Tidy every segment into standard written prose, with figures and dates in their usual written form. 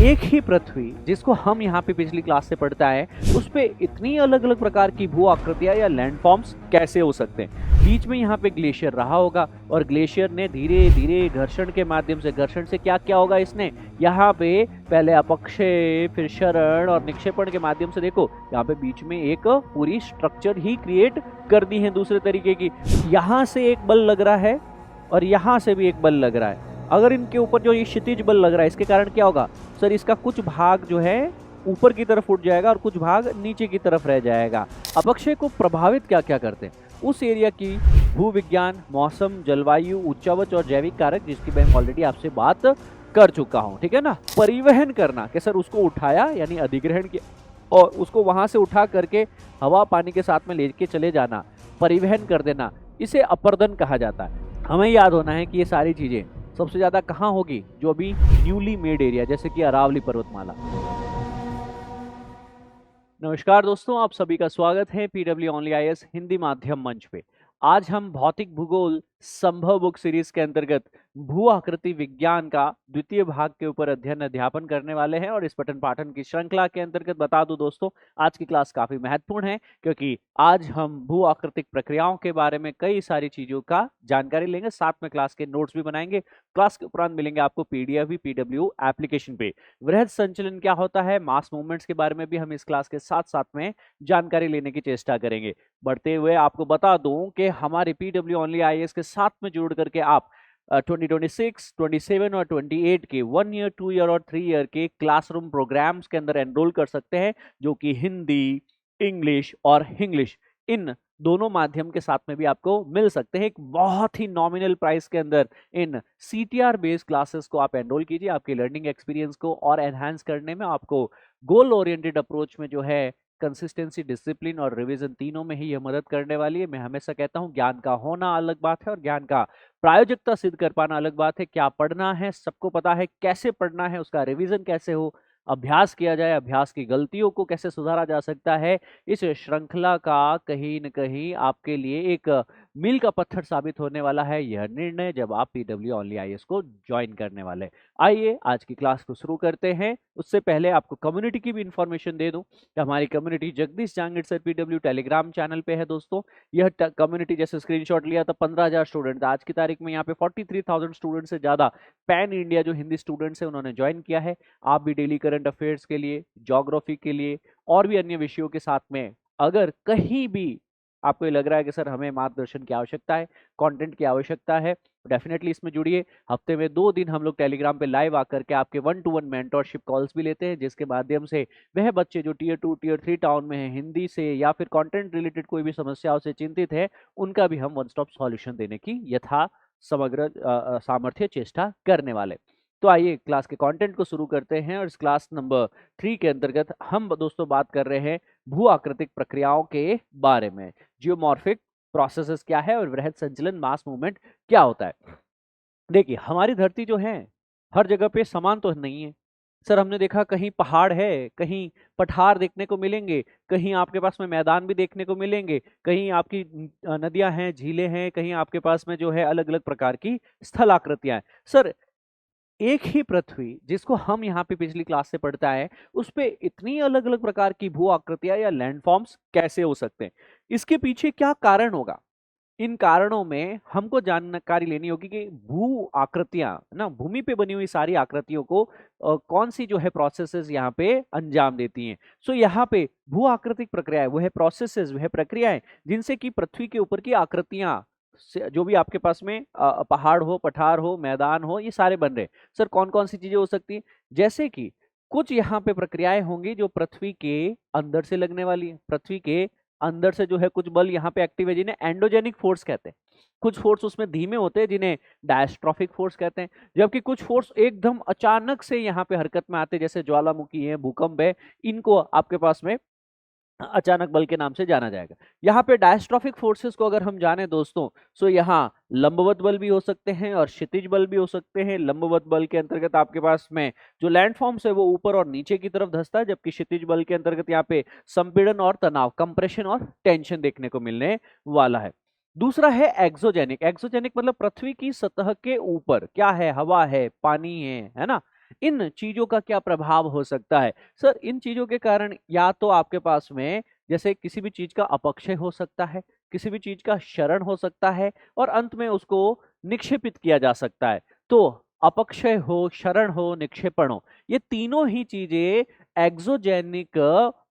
एक ही पृथ्वी जिसको हम यहाँ पे पिछली क्लास से पढ़ते आए उस पे इतनी अलग अलग प्रकार की भू आकृतियां या लैंडफॉर्म्स कैसे हो सकते हैं। बीच में यहाँ पे ग्लेशियर रहा होगा और ग्लेशियर ने धीरे धीरे घर्षण के माध्यम से, घर्षण से क्या क्या होगा, इसने यहाँ पे पहले अपक्षय, फिर क्षरण और निक्षेपण के माध्यम से देखो यहाँ पे बीच में एक पूरी स्ट्रक्चर ही क्रिएट कर दी है दूसरे तरीके की। यहाँ से एक बल लग रहा है और यहाँ से भी एक बल लग रहा है। अगर इनके ऊपर जो ये क्षितिज बल लग रहा है इसके कारण क्या होगा सर, इसका कुछ भाग जो है ऊपर की तरफ उठ जाएगा और कुछ भाग नीचे की तरफ रह जाएगा। अपक्षय को प्रभावित क्या क्या करते हैं, उस एरिया की भूविज्ञान, मौसम, जलवायु, उच्चावच और जैविक कारक जिसकी मैं ऑलरेडी आपसे बात कर चुका हूँ, ठीक है ना। परिवहन करना कि सर उसको उठाया यानी अधिग्रहण किया और उसको वहां से उठा करके हवा पानी के साथ में लेके चले जाना, परिवहन कर देना, इसे अपर्दन कहा जाता है। हमें याद होना है कि ये सारी चीजें सबसे ज्यादा कहाँ होगी, जो अभी न्यूली मेड एरिया जैसे कि अरावली पर्वतमाला। नमस्कार दोस्तों, आप सभी का स्वागत है पीडब्ल्यू ओनली आईएएस हिंदी माध्यम मंच पे। आज हम भौतिक भूगोल संभव बुक सीरीज के अंतर्गत भू आकृति विज्ञान का द्वितीय भाग के ऊपर अध्ययन अध्यापन करने वाले हैं और इस पठन पाठन की श्रृंखला के अंतर्गत बता दूं दोस्तों, आज की क्लास काफी महत्वपूर्ण है क्योंकि आज हम भू आकृतिक प्रक्रियाओं के बारे में कई सारी चीजों का जानकारी लेंगे, साथ में क्लास के नोट्स भी बनाएंगे। क्लास के उपरांत मिलेंगे आपको पीडीएफ भी पीडब्ल्यू एप्लीकेशन पे। वृहद संचलन क्या होता है, मास मूवमेंट्स के बारे में भी हम इस क्लास के साथ साथ में जानकारी लेने की चेष्टा करेंगे। बढ़ते हुए आपको बता दूं कि हमारे पीडब्ल्यू ओनली आईएएस के साथ में जुड़ करके आप 2026, 27 और 28 के 1 ईयर, 2 ईयर और 3 ईयर के क्लासरूम प्रोग्राम्स के अंदर एनरोल कर सकते हैं, जो कि हिंदी, इंग्लिश और हिंग्लिश इन दोनों माध्यम के साथ में भी आपको मिल सकते हैं। एक बहुत ही नॉमिनल प्राइस के अंदर इन सीटीआर बेस्ड क्लासेस को आप एनरोल कीजिए। आपके लर्निंग एक्सपीरियंस को और एनहांस करने में, आपको गोल ओरिएंटेड अप्रोच में जो है कंसिस्टेंसी, डिसिप्लिन और रिवीजन तीनों में ही यह मदद करने वाली है। मैं हमेशा कहता हूं ज्ञान का होना अलग बात है और ज्ञान का प्रायोगिकता सिद्ध कर पाना अलग बात है। क्या पढ़ना है सबको पता है, कैसे पढ़ना है, उसका रिवीजन कैसे हो, अभ्यास किया जाए, अभ्यास की गलतियों को कैसे सुधारा जा सकता है, इस श्रृंखला का कहीं न कहीं आपके लिए एक मील का पत्थर साबित होने वाला है यह निर्णय जब आप पीडब्ल्यू ओनली आईएएस को ज्वाइन करने वाले। आइए आज की क्लास को शुरू करते हैं। उससे पहले आपको कम्युनिटी की भी इंफॉर्मेशन दे दूं कि हमारी community Jagdish Jangir sir PW telegram channel पे है दोस्तों। यह कम्युनिटी जैसे स्क्रीनशॉट लिया था 15,000 स्टूडेंट, आज की तारीख में यहाँ पे 43,000 स्टूडेंट से ज्यादा पैन इंडिया जो हिंदी स्टूडेंट्स है उन्होंने ज्वाइन किया है। आप भी डेली करंट अफेयर्स के लिए, ज्योग्राफी के लिए और भी अन्य विषयों के साथ में अगर कहीं भी आपको ये लग रहा है कि सर हमें मार्गदर्शन की आवश्यकता है, कंटेंट की आवश्यकता है, डेफिनेटली इसमें जुड़िए। हफ्ते में 2 दिन हम लोग टेलीग्राम पे लाइव आकर के आपके 1-to-1 मेंटरशिप कॉल्स भी लेते हैं, जिसके माध्यम से वह बच्चे जो टियर 2, टियर 3 टाउन में है, हिंदी से या फिर कंटेंट रिलेटेड कोई भी समस्याओं से चिंतित है, उनका भी हम वन स्टॉप सॉल्यूशन देने की यथा समग्र सामर्थ्य चेष्टा करने वाले। तो आइए क्लास के कंटेंट को शुरू करते हैं और इस क्लास नंबर 3 के अंतर्गत हम दोस्तों बात कर रहे हैं भू आकृतिक प्रक्रियाओं के बारे में। जियोमॉर्फिक प्रोसेसेस क्या है और वृहद संचलन, मास मूवमेंट क्या होता है। देखिए हमारी धरती जो है हर जगह पे समान तो नहीं है सर। हमने देखा कहीं पहाड़ है, कहीं पठार देखने को मिलेंगे, कहीं आपके पास में मैदान भी देखने को मिलेंगे, कहीं आपकी नदियां हैं, झीलें हैं, कहीं आपके पास में जो है अलग अलग प्रकार की स्थल आकृतियां हैं। सर एक ही पृथ्वी जिसको हम यहाँ पे पिछली क्लास से पढ़ते आए उस पे इतनी अलग अलग प्रकार की भू आकृतियां या लैंडफॉर्म्स कैसे हो सकते हैं, इसके पीछे क्या कारण होगा। इन कारणों में हमको जानकारी लेनी होगी कि भू आकृतियां ना, भूमि पे बनी हुई सारी आकृतियों को कौन सी जो है प्रोसेसेस यहाँ पे अंजाम देती हैं। सो यहाँ पे भू आकृतिक प्रक्रियाएं वो है प्रोसेसेस, वो है प्रक्रियाएं जिनसे कि पृथ्वी के ऊपर की आकृतियां जो भी आपके पास में पहाड़ हो, पठार हो, मैदान हो, ये सारे बन रहे। सर कौन कौन सी चीजें हो सकती हैं, जैसे कि कुछ यहाँ पे प्रक्रियाएं होंगी जो पृथ्वी के अंदर से लगने वाली है। पृथ्वी के अंदर से जो है कुछ बल यहाँ पे एक्टिव है जिन्हें एंडोजेनिक फोर्स कहते हैं। कुछ फोर्स उसमें धीमे होते हैं जिन्हें डायस्ट्रॉफिक फोर्स कहते हैं, जबकि कुछ फोर्स एकदम अचानक से यहाँ पे हरकत में आते हैं, जैसे ज्वालामुखी है, भूकंप है, इनको आपके पास में अचानक बल के नाम से जाना जाएगा। यहाँ पे डायस्ट्रॉफिक फोर्सेस को अगर हम जाने दोस्तों, सो यहाँ लंबवत बल भी हो सकते हैं और क्षितिज बल भी हो सकते हैं। लंबवत बल के अंतर्गत आपके पास में जो लैंडफॉर्म्स है वो ऊपर और नीचे की तरफ धंसता है, जबकि क्षितिज बल के अंतर्गत यहाँ पे संपीड़न और तनाव, कंप्रेशन और टेंशन देखने को मिलने वाला है। दूसरा है एक्सोजेनिक। एक्सोजेनिक मतलब पृथ्वी की सतह के ऊपर क्या है, हवा है, पानी है ना, इन चीजों का क्या प्रभाव हो सकता है? सर, इन चीजों के कारण या तो आपके पास में जैसे किसी भी चीज का अपक्षय हो सकता है, किसी भी चीज का क्षरण हो सकता है और अंत में उसको निक्षेपित किया जा सकता है। तो अपक्षय हो, क्षरण हो, निक्षेपण हो, ये तीनों ही चीजें एक्सोजेनिक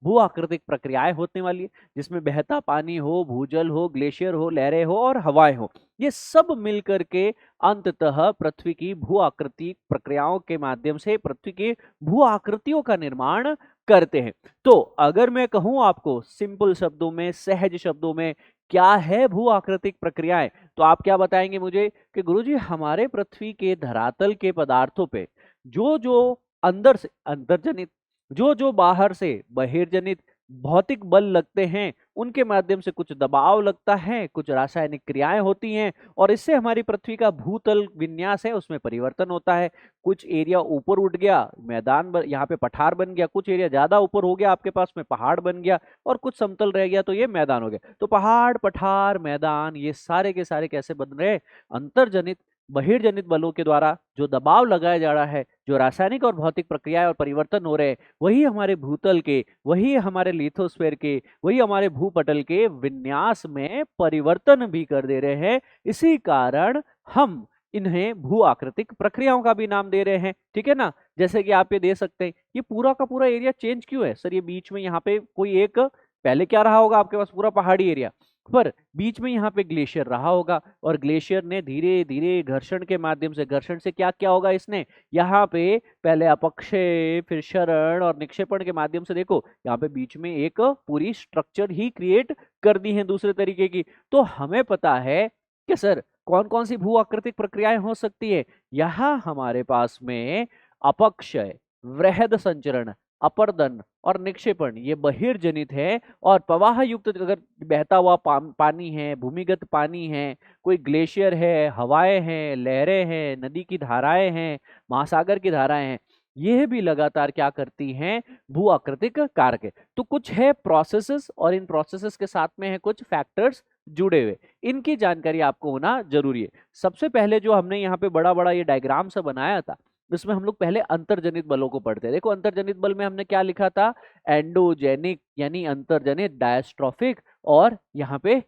भू आकृतिक प्रक्रियाएं होने वाली है, जिसमें बहता पानी हो, भूजल हो, ग्लेशियर हो, लहरें हो और हवाएं हो। ये सब मिलकर के अंततः पृथ्वी की भू आकृतिक प्रक्रियाओं के माध्यम से पृथ्वी की भू आकृतियों का निर्माण करते हैं। तो अगर मैं कहूं आपको सिंपल शब्दों में, सहज शब्दों में, क्या है भू आकृतिक प्रक्रियाएं, तो आप क्या बताएंगे मुझे कि गुरुजी हमारे पृथ्वी के धरातल के पदार्थों पे जो जो अंदर से अंतर्जनित, जो जो बाहर से बहिर्जनित भौतिक बल लगते हैं, उनके माध्यम से कुछ दबाव लगता है, कुछ रासायनिक क्रियाएं होती हैं और इससे हमारी पृथ्वी का भूतल विन्यास है उसमें परिवर्तन होता है। कुछ एरिया ऊपर उठ गया, मैदान यहाँ पे पठार बन गया, कुछ एरिया ज्यादा ऊपर हो गया आपके पास में पहाड़ बन गया और कुछ समतल रह गया तो ये मैदान हो गया। तो पहाड़, पठार, मैदान, ये सारे के सारे कैसे बन रहे? अंतर्जनित बहिर्जनित बलों के द्वारा जो दबाव लगाया जा रहा है, जो रासायनिक और भौतिक प्रक्रियाएं और परिवर्तन हो रहे हैं, वही हमारे भूतल के, वही हमारे लिथोस्फीयर के, वही हमारे भूपटल के विन्यास में परिवर्तन भी कर दे रहे हैं। इसी कारण हम इन्हें भू आकृतिक प्रक्रियाओं का भी नाम दे रहे हैं। ठीक है ना? जैसे कि आप ये दे सकते हैं, ये पूरा का पूरा एरिया चेंज क्यों है सर? ये बीच में यहाँ पे कोई एक, पहले क्या रहा होगा आपके पास? पूरा पहाड़ी एरिया, पर बीच में यहाँ पे ग्लेशियर रहा होगा और ग्लेशियर ने धीरे धीरे घर्षण के माध्यम से, घर्षण से क्या क्या होगा इसने, यहाँ पे पहले अपक्षय, फिर क्षरण और निक्षेपण के माध्यम से देखो यहाँ पे बीच में एक पूरी स्ट्रक्चर ही क्रिएट कर दी है दूसरे तरीके की। तो हमें पता है कि सर कौन कौन सी भू आकृतिक प्रक्रियाएं हो सकती है। यहाँ हमारे पास में अपक्षय, वृहद संचरण, अपर्दन और निक्षेपण ये बहिर्जनित है और प्रवाह युक्त अगर बहता हुआ पानी है, भूमिगत पानी है, कोई ग्लेशियर है, हवाएं हैं, लहरें हैं, नदी की धाराएं हैं, महासागर की धाराएं हैं, यह भी लगातार क्या करती हैं? भू आकृतिक कारक है। तो कुछ है प्रोसेसेस और इन प्रोसेसेस के साथ में है कुछ फैक्टर्स जुड़े हुए, इनकी जानकारी आपको होना जरूरी है। सबसे पहले जो हमने यहाँ पे बड़ा बड़ा ये डायग्राम सा बनाया था, इसमें हम लोग पहले अंतर्जनित बलों को पढ़ते हैं। देखो अंतर्जनित बल में हमने क्या लिखा था? एंडोजेनिक यानी अंतर्जनित, डायस्ट्रोफिक और यहाँ पे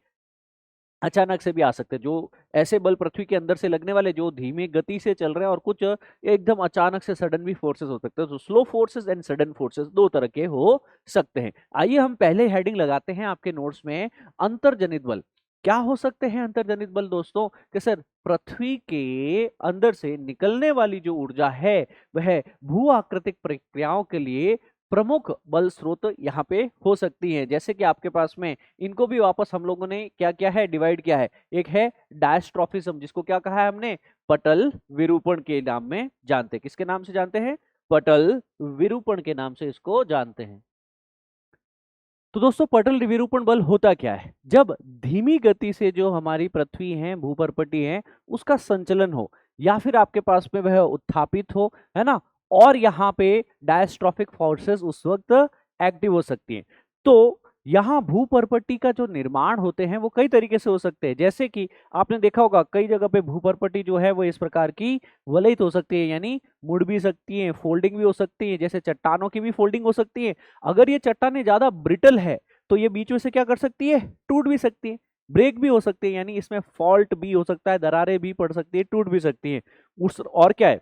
अचानक से भी आ सकते हैं, जो ऐसे बल पृथ्वी के अंदर से लगने वाले जो धीमी गति से चल रहे हैं और कुछ एकदम अचानक से सडन भी फोर्सेस हो सकते हैं। तो slow forces and sudden forces दो तरह के हो सकते हैं। आइए हम पहले हेडिंग लगाते हैं आपके नोट्स में, अंतर्जनित बल। क्या हो सकते हैं अंतर्जनित बल दोस्तों? कि सर पृथ्वी के अंदर से निकलने वाली जो ऊर्जा है वह भू आकृतिक प्रक्रियाओं के लिए प्रमुख बल स्रोत यहाँ पे हो सकती हैं। जैसे कि आपके पास में इनको भी वापस हम लोगों ने क्या क्या है? डिवाइड किया है। एक है डायस्ट्रोफिज्म, जिसको क्या कहा है हमने? पटल विरूपण के नाम में जानते हैं। किसके नाम से जानते हैं? पटल विरूपण के नाम से इसको जानते हैं। तो दोस्तों पटल विरूपण बल होता क्या है? जब धीमी गति से जो हमारी पृथ्वी है, भूपर्पटी है, उसका संचलन हो या फिर आपके पास में वह उत्थापित हो, है ना, और यहाँ पे डायस्ट्रोफिक फोर्सेस उस वक्त एक्टिव हो सकती हैं। तो यहाँ भूपर्पटी का जो निर्माण होते हैं वो कई तरीके से हो सकते हैं। जैसे कि आपने देखा होगा कई जगह पे भूपर्पटी जो है वो इस प्रकार की वलयित हो सकती है, यानी मुड़ भी सकती है, फोल्डिंग भी हो सकती है, जैसे चट्टानों की भी फोल्डिंग हो सकती है। अगर ये चट्टानें ज्यादा ब्रिटल है तो ये बीच में से क्या कर सकती है? टूट भी सकती है, ब्रेक भी हो सकती है, यानी इसमें फॉल्ट भी हो सकता है, दरारें भी पड़ सकती है, टूट भी सकती है। उस और क्या है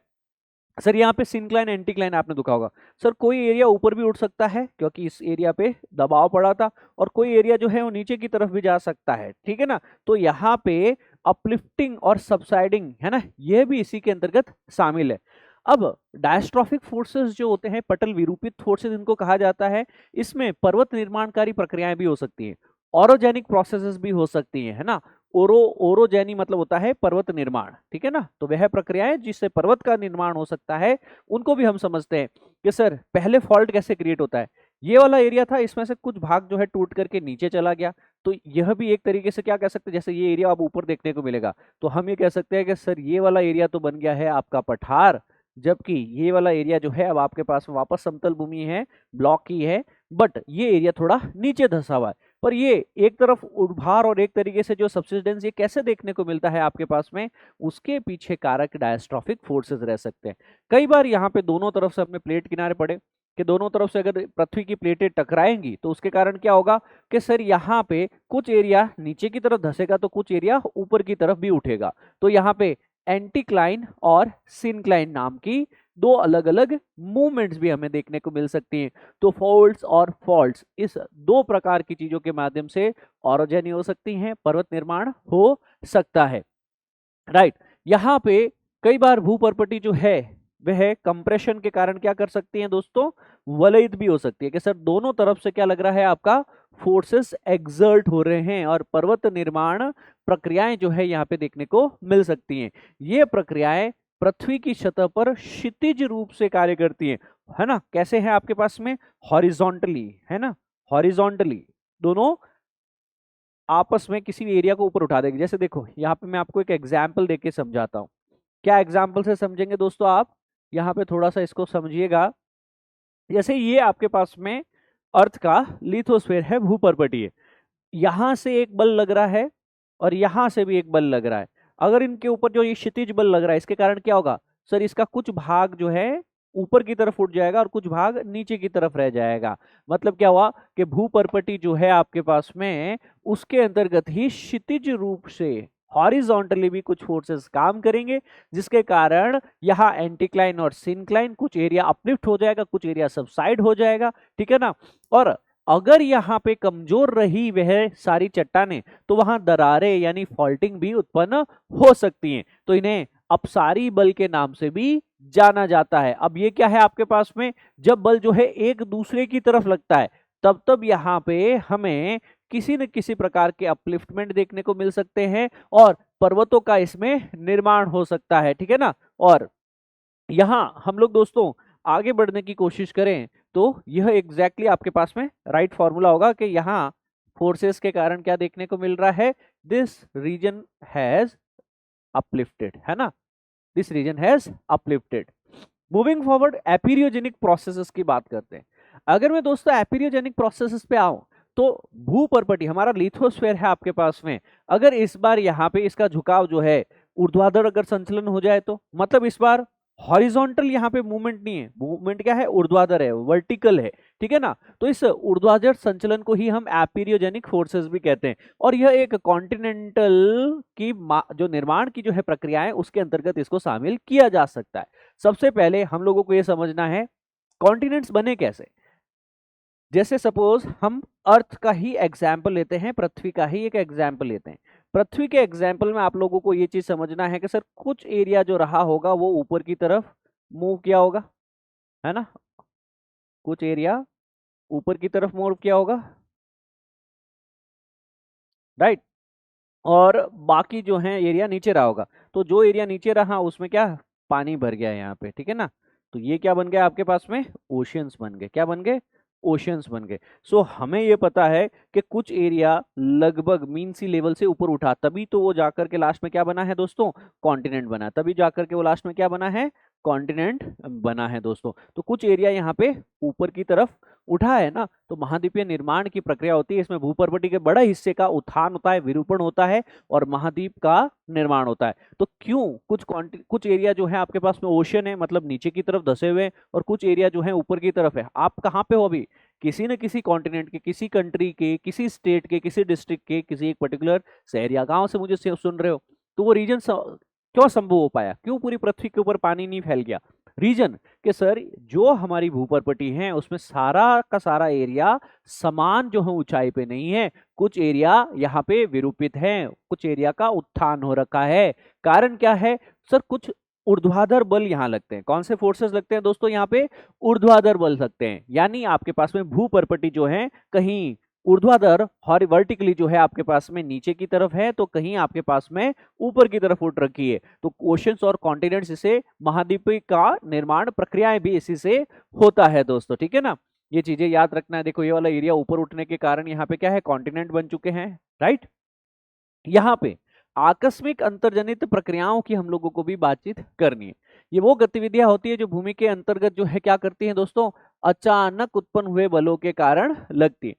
सर, यहाँ पे सिंक्लाइन एंटीक्लाइन आपने देखा होगा। सर कोई एरिया ऊपर भी उठ सकता है क्योंकि इस एरिया पे दबाव पड़ा था, और कोई एरिया जो है वो नीचे की तरफ भी जा सकता है। ठीक है ना? तो यहाँ पे अपलिफ्टिंग और सबसाइडिंग है ना, यह भी इसी के अंतर्गत शामिल है। अब डायस्ट्रोफिक फोर्सेस जो होते हैं, पटल विरूपित फोर्सेस इनको कहा जाता है, इसमें पर्वत निर्माणकारी प्रक्रियाएं भी हो सकती हैं, ऑरोजेनिक प्रोसेसेस भी हो सकती हैं, है ना। ओरोजेनी मतलब होता है पर्वत निर्माण, ठीक है ना। तो वह प्रक्रियाएं जिससे पर्वत का निर्माण हो सकता है उनको भी हम समझते हैं कि सर पहले फॉल्ट कैसे क्रिएट होता है। ये वाला एरिया था, इसमें से कुछ भाग जो है टूट करके नीचे चला गया, तो यह भी एक तरीके से क्या कह सकते हैं, जैसे ये एरिया अब ऊपर देखने को मिलेगा तो हम ये कह सकते हैं कि सर ये वाला एरिया तो बन गया है आपका पठार, जबकि ये वाला एरिया जो है अब आपके पास वापस समतल भूमि है, ब्लॉक की है, बट ये एरिया थोड़ा नीचे धंसा हुआ है। पर ये एक तरफ उभार और एक तरीके से जो सब्सिडेंस ये कैसे देखने को मिलता है आपके पास में, उसके पीछे कारक डायस्ट्रॉफिक फोर्सेस रह सकते हैं। कई बार यहाँ पे दोनों तरफ से अपने प्लेट किनारे पड़े कि दोनों तरफ से अगर पृथ्वी की प्लेटें टकराएंगी तो उसके कारण क्या होगा कि सर यहाँ पे कुछ एरिया नीचे की तरफ धंसेगा तो कुछ एरिया ऊपर की तरफ भी उठेगा। तो यहाँ पे एंटीक्लाइन और सिनक्लाइन नाम की दो अलग अलग मूवमेंट्स भी हमें देखने को मिल सकती हैं। तो फोल्ड्स और फॉल्ट्स इस दो प्रकार की चीजों के माध्यम से ऑरोजेनी हो सकती हैं, पर्वत निर्माण हो सकता है। राइट, यहाँ पे कई बार भूपर्पटी जो है वह कंप्रेशन के कारण क्या कर सकती है दोस्तों, वलयित भी हो सकती है कि सर दोनों तरफ से क्या लग रहा है आपका फोर्सेस एक्सर्ट हो रहे हैं और पर्वत निर्माण प्रक्रियाएं जो है यहाँ पे देखने को मिल सकती हैं। ये प्रक्रियाएं पृथ्वी की सतह पर क्षितिज रूप से कार्य करती हैं, है ना। कैसे है आपके पास में, हॉरिजॉन्टली, है ना, हॉरिजॉन्टली दोनों आपस में किसी भी एरिया को ऊपर उठा देगी। जैसे देखो यहाँ पे मैं आपको एक एग्जाम्पल देके समझाता हूँ। क्या एग्जाम्पल से समझेंगे दोस्तों आप, यहाँ पे थोड़ा सा इसको समझिएगा। जैसे ये आपके पास में अर्थ का लिथोस्फीयर है, भूपर्पटी है, यहां से एक बल लग रहा है और यहां से भी एक बल लग रहा है। अगर इनके ऊपर जो ये क्षितिज बल लग रहा है इसके कारण क्या होगा सर, इसका कुछ भाग जो है ऊपर की तरफ उठ जाएगा और कुछ भाग नीचे की तरफ रह जाएगा। मतलब क्या हुआ कि भूपर्पटी जो है आपके पास में उसके अंतर्गत ही क्षितिज रूप से हॉरिजॉन्टली भी कुछ फोर्सेस काम करेंगे, जिसके कारण यहाँ एंटीक्लाइन और सिनक्लाइन कुछ एरिया अपलिफ्ट हो जाएगा, कुछ एरिया सबसाइड हो जाएगा, ठीक है ना। और अगर यहाँ पे कमजोर रही वह सारी चट्टानें तो वहां दरारें यानी फॉल्टिंग भी उत्पन्न हो सकती हैं। तो इन्हें अपसारी बल के नाम से भी जाना जाता है। अब ये क्या है आपके पास में, जब बल जो है एक दूसरे की तरफ लगता है तब तब यहाँ पे हमें किसी न किसी प्रकार के अपलिफ्टमेंट देखने को मिल सकते हैं और पर्वतों का इसमें निर्माण हो सकता है, ठीक है ना। और यहाँ हम लोग दोस्तों आगे बढ़ने की कोशिश करें तो यह एग्जैक्टली आपके पास में राइट फॉर्मूला होगा कि यहाँ फोर्सेस के कारण क्या देखने को मिल रहा है, दिस रीजन हैज अपलिफ्टेड, है ना, this region has uplifted. Moving forward epeirogenic processes की बात करते हैं। अगर मैं दोस्तों एपिरियोजेनिक प्रोसेसेस पे आऊं तो भूपर्पटी हमारा लिथोस्फीयर है आपके पास में, अगर इस बार यहाँ पे इसका झुकाव जो है ऊर्ध्वाधर अगर संचलन हो जाए तो मतलब इस बार हॉरिजॉन्टल यहाँ पे मूवमेंट नहीं है, मूवमेंट क्या है, ऊर्ध्वाधर है, वर्टिकल है, ठीक है ना। तो इस ऊर्ध्वाधर संचलन को ही हम एपिरियोजेनिक फोर्सेस भी कहते हैं और यह एक कॉन्टिनेंटल की जो निर्माण की जो है प्रक्रिया है उसके अंतर्गत इसको शामिल किया जा सकता है। सबसे पहले हम लोगों को यह समझना है कॉन्टिनेंट्स बने कैसे। जैसे सपोज हम अर्थ का ही एग्जाम्पल लेते हैं, पृथ्वी का ही एक एग्जाम्पल लेते हैं। पृथ्वी के एग्जाम्पल में आप लोगों को ये चीज समझना है कि सर कुछ एरिया जो रहा होगा वो ऊपर की तरफ मूव किया होगा, है ना, कुछ एरिया ऊपर की तरफ मूव किया होगा, राइट, और बाकी जो है एरिया नीचे रहा होगा। तो जो एरिया नीचे रहा उसमें क्या पानी भर गया यहाँ पे, ठीक है ना। तो ये क्या बन गया आपके पास में, ओशियंस बन गए। क्या बन गए, ओशियंस बन गए। सो हमें ये पता है कि कुछ एरिया लगभग मीन सी लेवल से ऊपर उठा, तभी तो वो जाकर के लास्ट में क्या बना है दोस्तों, कॉन्टिनेंट बना, तभी जाकर के वो लास्ट में क्या बना है, कॉन्टिनेंट बना है दोस्तों। तो कुछ एरिया यहाँ पे ऊपर की तरफ उठा है ना, तो महाद्वीपीय निर्माण की प्रक्रिया होती है, इसमें भूपर्पटी के बड़े हिस्से का उत्थान होता है, विरूपण होता है और महाद्वीप का निर्माण होता है। तो क्यों कुछ एरिया जो है आपके पास में ओशन है, मतलब नीचे की तरफ धसे हुए, और कुछ एरिया जो है ऊपर की तरफ है। आप कहाँ पे हो अभी, किसी न किसी कॉन्टिनेंट के, किसी कंट्री के, किसी स्टेट के, किसी डिस्ट्रिक्ट के, किसी एक पर्टिकुलर शहर या गांव से मुझे सुन रहे हो। तो वो रीजन क्यों संभव हो पाया, क्यों पूरी पृथ्वी के ऊपर पानी नहीं फैल गया, रीजन कि सर जो हमारी भूपर्पटी है उसमें सारा का सारा एरिया समान जो है ऊंचाई पे नहीं है, कुछ एरिया यहाँ पे विरूपित है, कुछ एरिया का उत्थान हो रखा है। कारण क्या है सर, कुछ ऊर्ध्वाधर बल यहाँ लगते हैं। कौन से फोर्सेस लगते हैं दोस्तों, यहाँ पे ऊर्ध्वाधर बल लगते हैं, यानी आपके पास में भूपर्पटी जो है कहीं ऊर्ध्वाधर वर्टिकली जो है आपके पास में नीचे की तरफ है, तो कहीं आपके पास में ऊपर की तरफ उठ रखी है। तो ओशंस और कॉन्टिनेंट्स इसे महाद्वीप का निर्माण प्रक्रियाएं भी इसी से होता है दोस्तों, ठीक है ना। ये चीजें याद रखना है। देखो ये वाला एरिया ऊपर उठने के कारण यहाँ पे क्या है, कॉन्टिनेंट बन चुके हैं, राइट। यहाँ पे आकस्मिक अंतर्जनित प्रक्रियाओं की हम लोगों को भी बातचीत करनी है। ये वो गतिविधियां होती है जो भूमि के अंतर्गत जो है क्या करती हैं दोस्तों, अचानक उत्पन्न हुए बलों के कारण लगती है।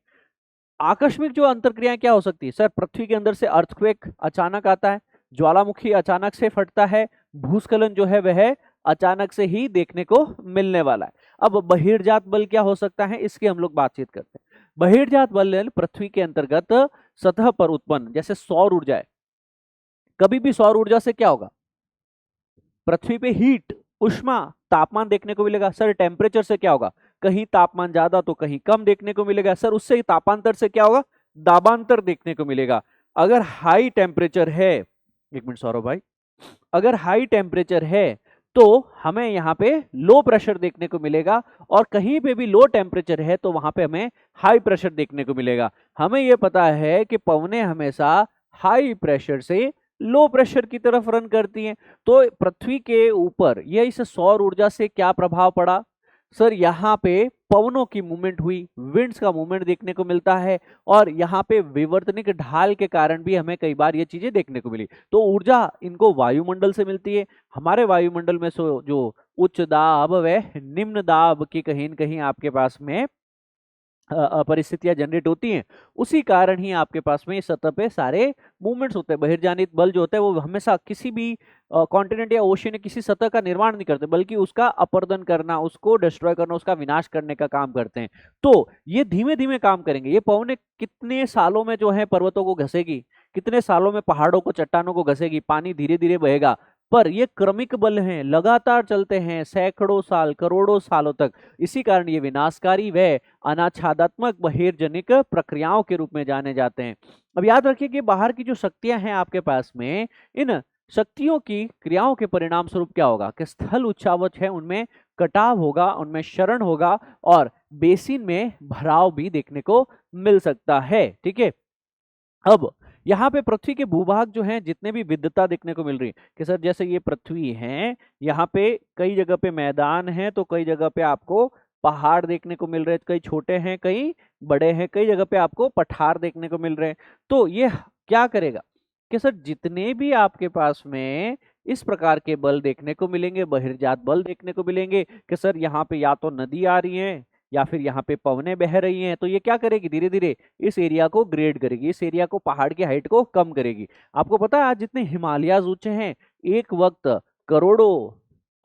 आकस्मिक जो अंतर्क्रियाएं क्या हो सकती है सर? पृथ्वी के अंदर से अर्थक्वेक अचानक आता है, ज्वालामुखी अचानक से फटता है, भूस्खलन जो है वह अचानक से ही देखने को मिलने वाला है। अब बहिर्जात बल क्या हो सकता है, इसकी हम लोग बातचीत करते हैं। बहिर्जात बल पृथ्वी के अंतर्गत सतह पर उत्पन्न, जैसे सौर ऊर्जा है, कभी भी सौर ऊर्जा से क्या होगा, पृथ्वी पे हीट, उष्मा, तापमान देखने को मिलेगा। सर टेम्परेचर से क्या होगा, कहीं तापमान ज्यादा तो कहीं कम देखने को मिलेगा। सर उससे ही तापांतर से क्या होगा, दाबांतर देखने को मिलेगा। अगर हाई टेम्परेचर है, एक मिनट सौरभ भाई, अगर हाई टेम्परेचर है तो हमें यहाँ पे लो प्रेशर देखने को मिलेगा, और कहीं पे भी लो टेम्परेचर है तो वहां पे हमें हाई प्रेशर देखने को मिलेगा। हमें यह पता है कि पवनें हमेशा हाई प्रेशर से लो प्रेशर की तरफ रन करती हैं। तो पृथ्वी के ऊपर यह इस सौर ऊर्जा से क्या प्रभाव पड़ा सर? यहाँ पे पवनों की मूवमेंट हुई, विंड्स का मूवमेंट देखने को मिलता है, और यहाँ पे विवर्तनिक ढाल के कारण भी हमें कई बार ये चीजें देखने को मिली। तो ऊर्जा इनको वायुमंडल से मिलती है। हमारे वायुमंडल में जो उच्च दाब व निम्न दाब की कहीं न कहीं आपके पास में परिस्थितियां जनरेट होती हैं, उसी कारण ही आपके पास में सतह पे सारे मूवमेंट्स होते हैं। बहिर्जानित बल जो होते हैं वो हमेशा किसी भी कॉन्टिनेंट या ओशियन या किसी सतह का निर्माण नहीं करते, बल्कि उसका अपर्दन करना, उसको डिस्ट्रॉय करना, उसका विनाश करने का काम करते हैं। तो ये धीमे धीमे काम करेंगे। ये पवनें कितने सालों में जो है पर्वतों को घसेगी, कितने सालों में पहाड़ों को, चट्टानों को घसेगी, पानी धीरे धीरे बहेगा, पर ये क्रमिक बल हैं, लगातार चलते हैं सैकड़ों साल, करोड़ों सालों तक। इसी कारण ये विनाशकारी व अनाच्छादात्मक बहिर्जनिक प्रक्रियाओं के रूप में जाने जाते हैं। अब याद रखिए कि बाहर की जो शक्तियां हैं आपके पास में, इन शक्तियों की क्रियाओं के परिणाम स्वरूप क्या होगा कि स्थल उच्चावच है उनमें कटाव होगा, उनमें क्षरण होगा, और बेसिन में भराव भी देखने को मिल सकता है। ठीक है, अब यहाँ पे पृथ्वी के भूभाग जो हैं, जितने भी विविधता देखने को मिल रही है कि सर जैसे ये पृथ्वी है, यहाँ पे कई जगह पे मैदान है, तो कई जगह पे आपको पहाड़ देखने को मिल रहे हैं, कई छोटे हैं कई बड़े हैं, कई जगह पे आपको पठार देखने को मिल रहे हैं। तो ये क्या करेगा कि सर जितने भी आपके पास में इस प्रकार के बल देखने को मिलेंगे, बहिर्जात बल देखने को मिलेंगे कि सर यहाँ पे या तो नदी आ रही है या फिर यहाँ पे पवनें बह रही हैं, तो ये क्या करेगी, धीरे धीरे इस एरिया को ग्रेड करेगी, इस एरिया को, पहाड़ की हाइट को कम करेगी। आपको पता है आज जितने हिमालयाज ऊंचे हैं, एक वक्त करोड़ों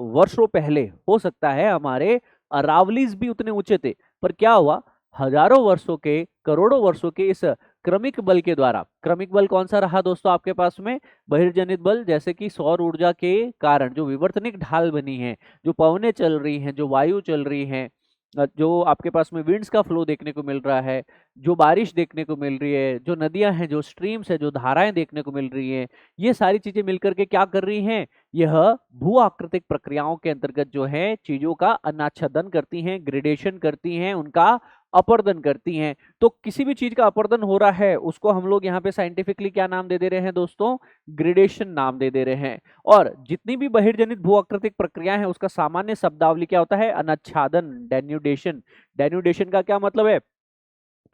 वर्षों पहले हो सकता है हमारे अरावलीज भी उतने ऊंचे थे, पर क्या हुआ, हजारों वर्षों के, करोड़ों वर्षों के इस क्रमिक बल के द्वारा, क्रमिक बल कौन सा रहा दोस्तों आपके पास में, बहिर्जनित बल, जैसे कि सौर ऊर्जा के कारण जो विवर्तनिक ढाल बनी है, जो पवनें चल रही हैं, जो वायु चल रही हैं, जो आपके पास में विंड्स का फ्लो देखने को मिल रहा है, जो बारिश देखने को मिल रही है, जो नदियां हैं, जो स्ट्रीम्स है, जो धाराएं देखने को मिल रही हैं, ये सारी चीजें मिलकर के क्या कर रही हैं, यह भू आकृतिक प्रक्रियाओं के अंतर्गत जो है चीजों का अनाच्छादन करती हैं, ग्रेडेशन करती हैं, उनका अपर्दन करती हैं। तो किसी भी चीज का अपर्दन हो रहा है उसको हम लोग यहाँ पे साइंटिफिकली क्या नाम दे रहे हैं दोस्तों, ग्रेडेशन नाम दे रहे हैं। और जितनी भी बहिर्जनित भू आकृतिक प्रक्रियाएं हैं उसका सामान्य शब्दावली क्या होता है, अनाच्छादन, डेन्यूडेशन। डेन्यूडेशन का क्या मतलब है,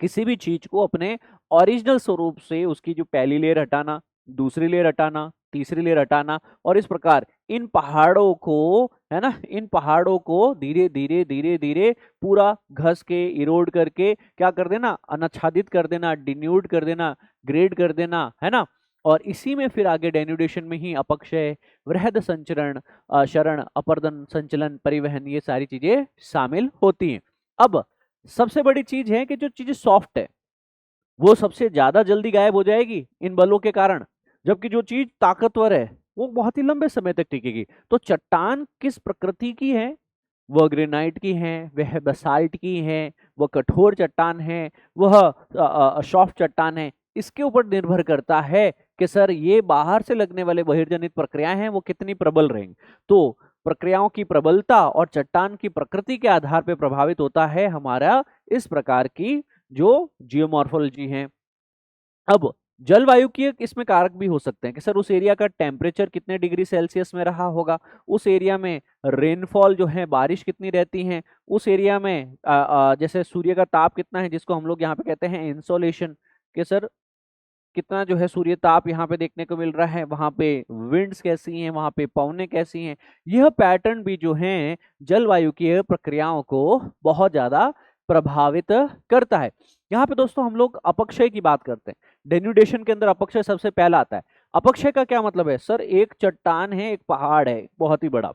किसी भी चीज को अपने ओरिजिनल स्वरूप से उसकी जो पहली लेयर हटाना, दूसरी लेयर हटाना, तीसरी लेयर हटाना, और इस प्रकार इन पहाड़ों को, है ना, इन पहाड़ों को धीरे धीरे धीरे धीरे पूरा घस के, इरोड करके क्या कर देना, अनाच्छादित कर देना, डिन्यूड कर देना, ग्रेड कर देना, है ना। और इसी में फिर आगे डेन्यूडेशन में ही अपक्षय, वृहद संचरण, शरण, अपर्दन, संचलन, परिवहन, ये सारी चीजें शामिल होती हैं। अब सबसे बड़ी चीज है कि जो चीज सॉफ्ट है वो सबसे ज्यादा जल्दी गायब हो जाएगी इन बलों के कारण, जबकि जो चीज ताकतवर है वो बहुत ही लंबे समय तक टिकेगी। तो चट्टान किस प्रकृति की है, वह ग्रेनाइट की है, वह बसाल्ट की है, वह कठोर चट्टान है, वह सॉफ्ट चट्टान है, इसके ऊपर निर्भर करता है कि सर ये बाहर से लगने वाले बहिर्जनित प्रक्रियाएं हैं वो कितनी प्रबल रहेंगी। तो प्रक्रियाओं की प्रबलता और चट्टान की प्रकृति के आधार पर प्रभावित होता है हमारा इस प्रकार की जो जियोमॉर्फोलॉजी है। अब जलवायु की एक इसमें कारक भी हो सकते हैं कि सर उस एरिया का टेम्परेचर कितने डिग्री सेल्सियस में रहा होगा, उस एरिया में रेनफॉल जो है, बारिश कितनी रहती है, उस एरिया में जैसे सूर्य का ताप कितना है, जिसको हम लोग यहाँ पे कहते हैं इंसोलेशन, कि सर कितना जो है सूर्य ताप यहाँ पे देखने को मिल रहा है, वहां पे विंड्स कैसी हैं, वहां पे पवनें कैसी हैं। यह पैटर्न भी जो है जलवायु की प्रक्रियाओं को बहुत ज्यादा प्रभावित करता है। यहाँ पे दोस्तों हम लोग अपक्षय की बात करते हैं। डेन्यूडेशन के अंदर अपक्षय सबसे पहला आता है। अपक्षय का क्या मतलब है सर? एक चट्टान है, एक पहाड़ है बहुत ही बड़ा,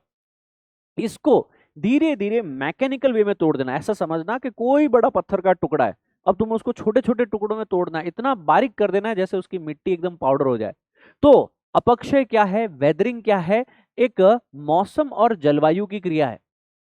इसको धीरे धीरे मैकेनिकल वे में तोड़ देना। ऐसा समझना कि कोई बड़ा पत्थर का टुकड़ा है, अब तुम उसको छोटे छोटे टुकड़ों में तोड़ना है, इतना बारीक कर देना है जैसे उसकी मिट्टी एकदम पाउडर हो जाए। तो अपक्षय क्या है, वेदरिंग क्या है? एक मौसम और जलवायु की क्रिया है।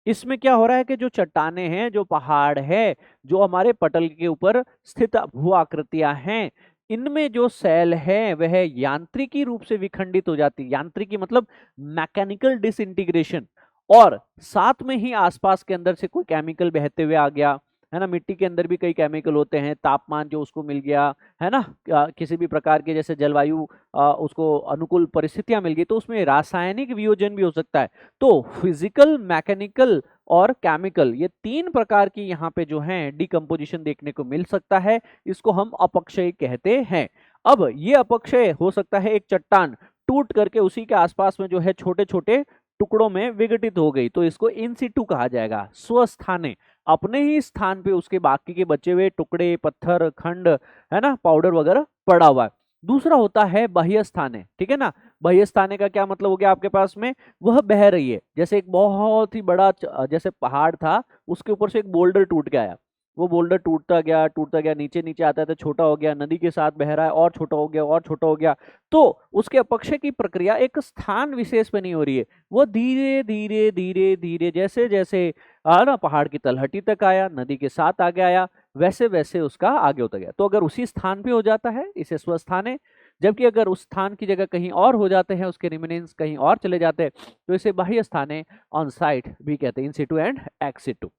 इसमें क्या हो रहा है कि जो चट्टाने हैं, जो पहाड़ है, जो हमारे पटल के ऊपर स्थित भू आकृतियां हैं, इनमें जो सेल है वह यांत्रिकी रूप से विखंडित हो जाती है। यांत्रिकी मतलब मैकेनिकल डिसइंटीग्रेशन। और साथ में ही आसपास के अंदर से कोई केमिकल बहते हुए आ गया, है ना। मिट्टी के अंदर भी कई केमिकल होते हैं, तापमान जो उसको मिल गया, है ना। किसी भी प्रकार के जैसे जलवायु उसको अनुकूल परिस्थितियां मिल गई, तो उसमें रासायनिक वियोजन भी हो सकता है। तो फिजिकल, मैकेनिकल और केमिकल, ये तीन प्रकार की यहाँ पे जो है डिकम्पोजिशन देखने को मिल सकता है। इसको हम अपक्षय कहते हैं। अब ये अपक्षय हो सकता है एक चट्टान टूट करके उसी के आसपास में जो है छोटे छोटे टुकड़ों में विघटित हो गई, तो इसको इन सिटू कहा जाएगा, स्वस्थाने। अपने ही स्थान पे उसके बाकी के बचे हुए टुकड़े, पत्थर, खंड, है ना, पाउडर वगैरह पड़ा हुआ है। दूसरा होता है बाह्य स्थाने, ठीक है ना। बाह्य स्थाने का क्या मतलब हो गया आपके पास में? वह बह रही है, जैसे एक बहुत ही बड़ा जैसे पहाड़ था, उसके ऊपर से एक बोल्डर टूट के आया, वो बोल्डर टूटता गया, नीचे नीचे आता था, छोटा हो गया, नदी के साथ बह रहा है और छोटा हो गया और छोटा हो गया। तो उसके अपक्षय की प्रक्रिया एक स्थान विशेष पे नहीं हो रही है, वो धीरे धीरे धीरे धीरे जैसे जैसे ना पहाड़ की तलहटी तक आया, नदी के साथ आगे आया, वैसे वैसे उसका आगे होता गया। तो अगर उसी स्थान पे हो जाता है इसे स्वस्थान है, जबकि अगर उस स्थान की जगह कहीं और हो जाते हैं, उसके रिमेनेंस कहीं और चले जाते हैं, तो इसे बाह्य स्थाने, ऑन साइट भी कहते हैं, इन सिटू एंड एक्स सिटू।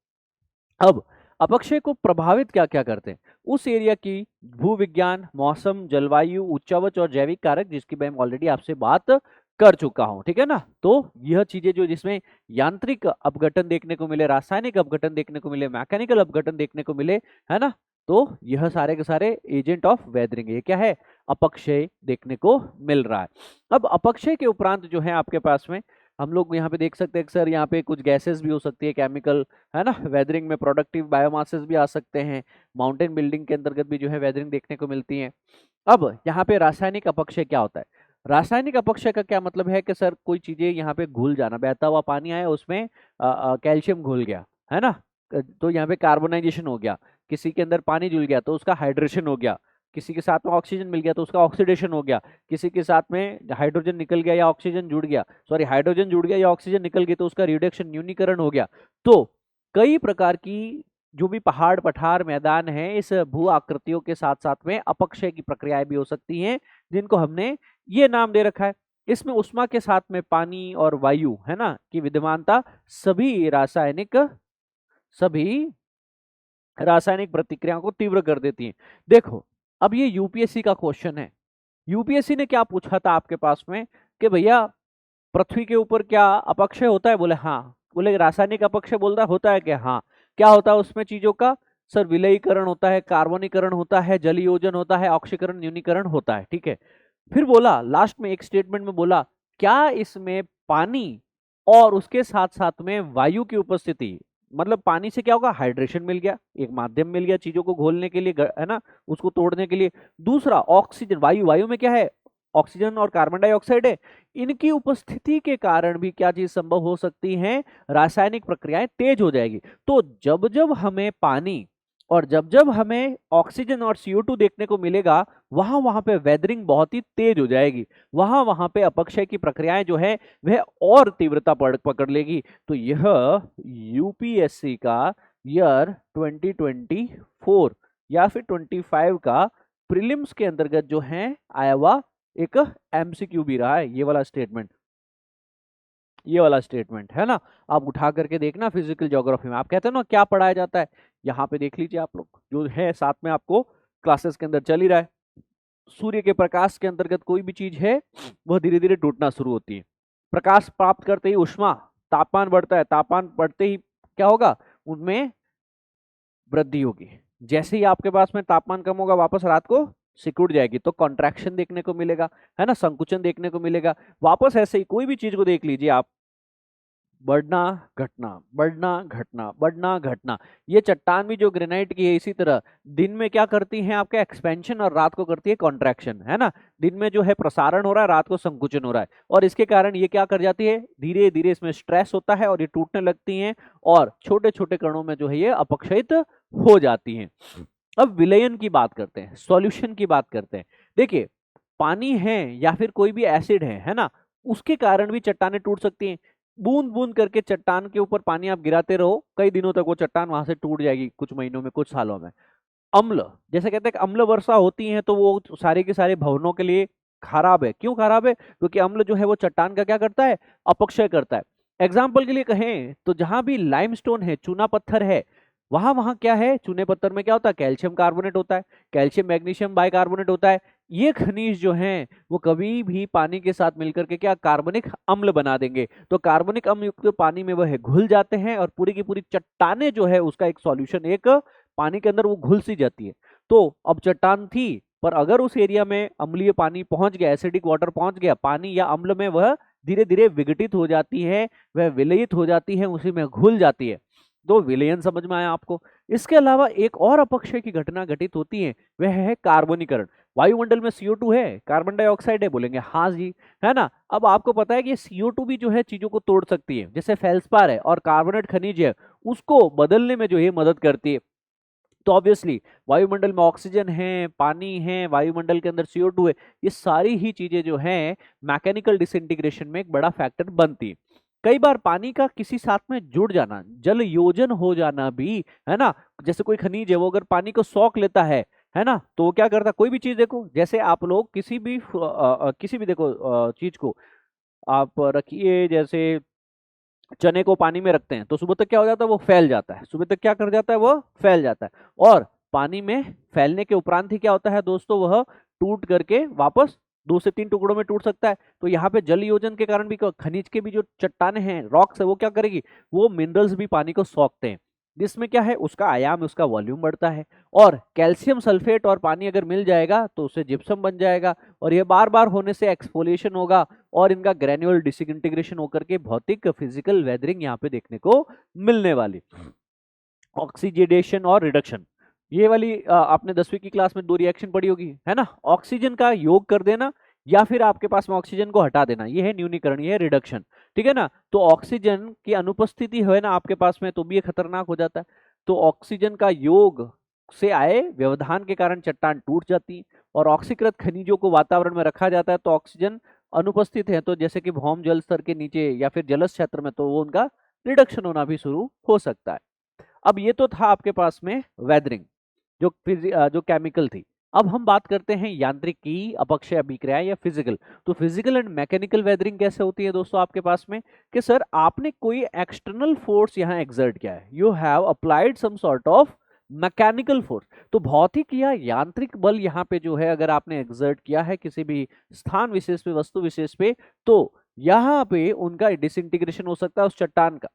अब अपक्षय को प्रभावित क्या क्या करते हैं? उस एरिया की भूविज्ञान, मौसम, जलवायु, उच्चावच और जैविक कारक, जिसकी मैं ऑलरेडी आपसे बात कर चुका हूं, ठीक है ना। तो यह चीजें जो जिसमें यांत्रिक अपघटन देखने को मिले, रासायनिक अपघटन देखने को मिले, मैकेनिकल अपघटन देखने को मिले, है ना, तो यह सारे के सारे एजेंट ऑफ वेदरिंग, ये क्या है? अपक्षय देखने को मिल रहा है। अब अपक्षय के उपरांत जो है आपके पास में हम लोग यहाँ पे देख सकते हैं सर, यहाँ पे कुछ गैसेस भी हो सकती है, केमिकल, है ना। वेदरिंग में प्रोडक्टिव बायोमासेस भी आ सकते हैं। माउंटेन बिल्डिंग के अंतर्गत भी जो है वेदरिंग देखने को मिलती है। अब यहाँ पे रासायनिक अपक्षय क्या होता है? रासायनिक अपक्षय का क्या मतलब है कि सर कोई चीजें यहाँ पे घुल जाना, बहता हुआ पानी आया, उसमें कैल्शियम घुल गया, है ना, तो यहाँ पे कार्बोनाइजेशन हो गया। किसी के अंदर पानी जुड़ गया तो उसका हाइड्रेशन हो गया। किसी के साथ में ऑक्सीजन मिल गया तो उसका ऑक्सीडेशन हो गया। किसी के साथ में हाइड्रोजन निकल गया या ऑक्सीजन जुड़ गया, सॉरी हाइड्रोजन जुड़ गया या ऑक्सीजन निकल गई, तो उसका रिडक्शन, न्यूनीकरण हो गया। तो कई प्रकार की जो भी पहाड़, पठार, मैदान है, इस भू आकृतियों के साथ साथ में अपक्षय की प्रक्रियाएं भी हो सकती हैं, जिनको हमने ये नाम दे रखा है। इसमें उष्मा के साथ में पानी और वायु, है ना, की विद्यमानता सभी रासायनिक प्रतिक्रियाओं को तीव्र कर देती है। देखो, अब ये यूपीएससी का क्वेश्चन है। यूपीएससी ने क्या पूछा था आपके पास में कि भैया पृथ्वी के ऊपर क्या अपक्षय होता है? बोले हाँ। बोले रासायनिक अपक्षय, बोलता होता है क्या? हाँ। क्या होता है उसमें चीजों का? सर विलयीकरण होता है, कार्बनीकरण होता है, जलीयोजन होता है, ऑक्सीकरण, न्यूनीकरण होता है, ठीक है। फिर बोला लास्ट में एक स्टेटमेंट में बोला, क्या इसमें पानी और उसके साथ साथ में वायु की उपस्थिति, मतलब पानी से क्या होगा? हाइड्रेशन मिल गया, एक माध्यम मिल गया चीजों को घोलने के लिए, है ना, उसको तोड़ने के लिए। दूसरा ऑक्सीजन, वायु में क्या है? ऑक्सीजन और कार्बन डाइऑक्साइड है। इनकी उपस्थिति के कारण भी क्या चीज संभव हो सकती है? रासायनिक प्रक्रियाएं तेज हो जाएगी। तो जब जब हमें पानी और जब जब हमें ऑक्सीजन और CO2 देखने को मिलेगा, वहां वहां पे वेदरिंग बहुत ही तेज हो जाएगी, वहां वहां पे अपक्षय की प्रक्रियाएं जो है वह और तीव्रता पकड़ लेगी। तो यह यूपीएससी का ईयर 2024 या फिर 25 का प्रीलिम्स के अंतर्गत जो है आया हुआ एक एमसीक्यू भी रहा है, ये वाला स्टेटमेंट, है ना। आप उठा करके देखना, फिजिकल ज्योग्राफी में आप कहते हैं ना क्या पढ़ाया जाता है, यहाँ पे देख लीजिए आप लोग, जो है साथ में आपको क्लासेस के अंदर चल ही रहा है। सूर्य के प्रकाश के अंतर्गत कोई भी चीज है वह धीरे धीरे टूटना शुरू होती है। प्रकाश प्राप्त करते ही उष्मा, तापमान बढ़ता है, तापमान बढ़ते ही क्या होगा? उनमें वृद्धि होगी। जैसे ही आपके पास में तापमान कम होगा, वापस रात को सिकुड़ जाएगी, तो कॉन्ट्रैक्शन देखने को मिलेगा, है ना, संकुचन देखने को मिलेगा। वापस ऐसे ही कोई भी चीज को देख लीजिए आप, बढ़ना घटना, बढ़ना घटना, बढ़ना घटना। ये चट्टान भी जो ग्रेनाइट की है इसी तरह दिन में क्या करती है आपका एक्सपेंशन और रात को करती है कॉन्ट्रैक्शन, है ना। दिन में जो है प्रसारण हो रहा है, रात को संकुचन हो रहा है, और इसके कारण ये क्या कर जाती है, धीरे धीरे इसमें स्ट्रेस होता है और ये टूटने लगती हैं और छोटे छोटे कणों में जो है ये अपक्षयित हो जाती हैं। अब विलयन की बात करते हैं, सॉल्यूशन की बात करते हैं। देखिए, पानी है या फिर कोई भी एसिड है ना, उसके कारण भी चट्टानें टूट सकती हैं। बूंद बूंद करके चट्टान के ऊपर पानी आप गिराते रहो, कई दिनों तक वो चट्टान वहां से टूट जाएगी, कुछ महीनों में, कुछ सालों में। अम्ल, जैसे कहते हैं कि अम्ल वर्षा होती है तो वो सारे के सारे भवनों के लिए खराब है। क्यों खराब है? क्योंकि अम्ल जो है वो चट्टान का क्या करता है, अपक्षय करता है। एग्जाम्पल के लिए कहें तो जहां भी लाइमस्टोन है, चूना पत्थर है, वहां वहां क्या है, चूने पत्थर में क्या होता है, कैल्शियम कार्बोनेट होता है, कैल्शियम मैग्नीशियम बाइकार्बोनेट होता है। ये खनिज जो हैं वो कभी भी पानी के साथ मिलकर के क्या कार्बनिक अम्ल बना देंगे, तो कार्बनिक अम्ल युक्त पानी में वह घुल जाते हैं और पूरी की पूरी चट्टाने जो है उसका एक सॉल्यूशन, एक पानी के अंदर वो घुल सी जाती है। तो अब चट्टान थी, पर अगर उस एरिया में अम्लीय पानी पहुंच गया, एसिडिक वाटर पहुंच गया, पानी या अम्ल में वह धीरे धीरे विघटित हो जाती है, वह विलयित हो जाती है, उसी में घुल जाती है। तो विलयन समझ में आया आपको। इसके अलावा एक और अपक्षय की घटना घटित होती है, वह है कार्बनीकरण। वायुमंडल में CO2 है, कार्बन डाइऑक्साइड है, बोलेंगे हाँ जी, है ना। अब आपको पता है कि CO2 भी जो है चीजों को तोड़ सकती है, जैसे फेल्सपार है और कार्बोनेट खनिज है, उसको बदलने में जो है मदद करती है। तो ऑब्वियसली वायुमंडल में ऑक्सीजन है, पानी है, वायुमंडल के अंदर CO2 है, ये सारी ही चीजें जो हैं मैकेनिकल डिसइंटीग्रेशन में एक बड़ा फैक्टर बनती है। कई बार पानी का किसी साथ में जुड़ जाना, जल योजन हो जाना भी, है ना। जैसे कोई खनिज है वो अगर पानी को सोख लेता है ना, तो वो क्या करता है, कोई भी चीज देखो, जैसे आप लोग किसी भी देखो चीज को आप रखिए, जैसे चने को पानी में रखते हैं तो सुबह तक क्या हो जाता है, वो फैल जाता है, सुबह तक क्या कर जाता है, वो फैल जाता है। और पानी में फैलने के उपरांत ही क्या होता है दोस्तों, वह टूट करके वापस 2 से 3 टुकड़ों में टूट सकता है। तो यहाँ पे जल योजन के कारण भी खनिज के भी जो चट्टाने हैं, रॉक्स है, वो क्या करेगी, वो मिनरल्स भी पानी को सोखते हैं, जिसमें क्या है, उसका आयाम, उसका वॉल्यूम बढ़ता है। और कैल्शियम सल्फेट और पानी अगर मिल जाएगा तो उससे जिप्सम बन जाएगा, और ये बार बार होने से एक्सफोलिएशन होगा और इनका ग्रेन्युअल डिसइंटीग्रेशन होकर के भौतिक फिजिकल वेदरिंग यहाँ पे देखने को मिलने वाली। ऑक्सीडेशन और रिडक्शन, ये वाली आपने 10वीं की क्लास में 2 रिएक्शन पढ़ी होगी, है ना। ऑक्सीजन का योग कर देना या फिर आपके पास में ऑक्सीजन को हटा देना, ये है न्यूनीकरण, ये है रिडक्शन, ठीक है ना। तो ऑक्सीजन की अनुपस्थिति है ना आपके पास में, तो भी ये खतरनाक हो जाता है। तो ऑक्सीजन का योग से आए व्यवधान के कारण चट्टान टूट जाती है, और ऑक्सीकृत खनिजों को वातावरण में रखा जाता है तो ऑक्सीजन अनुपस्थित है, तो जैसे कि भौम जल स्तर के नीचे या फिर जलस क्षेत्र में, तो वो उनका रिडक्शन होना भी शुरू हो सकता है। अब ये तो था आपके पास में वेदरिंग, जो केमिकल थी। अब हम बात करते हैं यांत्रिकी, अपक्षय अभिक्रिया या फिजिकल। तो फिजिकल एंड मैकेनिकल वेदरिंग कैसे होती है दोस्तों आपके पास में, कि सर आपने कोई एक्सटर्नल फोर्स यहाँ एक्सर्ट किया है, you have applied some sort of mechanical force. तो भौतिक या यांत्रिक बल यहाँ पे जो है अगर आपने एक्सर्ट किया है किसी भी स्थान विशेष पे, वस्तु विशेष पे, तो यहाँ पे उनका डिसइंटीग्रेशन हो सकता है उस चट्टान का।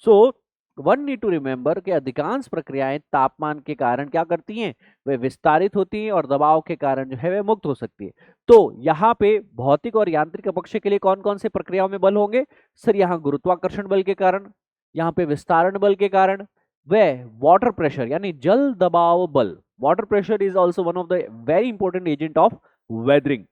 So one need to remember कि अधिकांश प्रक्रियाएं तापमान के कारण क्या करती हैं, वे विस्तारित होती हैं, और दबाव के कारण जो है वे मुक्त हो सकती है। तो यहाँ पे भौतिक और यांत्रिक अपक्षय के लिए कौन कौन से प्रक्रियाओं में बल होंगे, सर यहाँ गुरुत्वाकर्षण बल के कारण, यहाँ पे विस्तारण बल के कारण, वे वाटर प्रेशर यानी जल दबाव बल, water pressure is also one of the very important agent of weathering.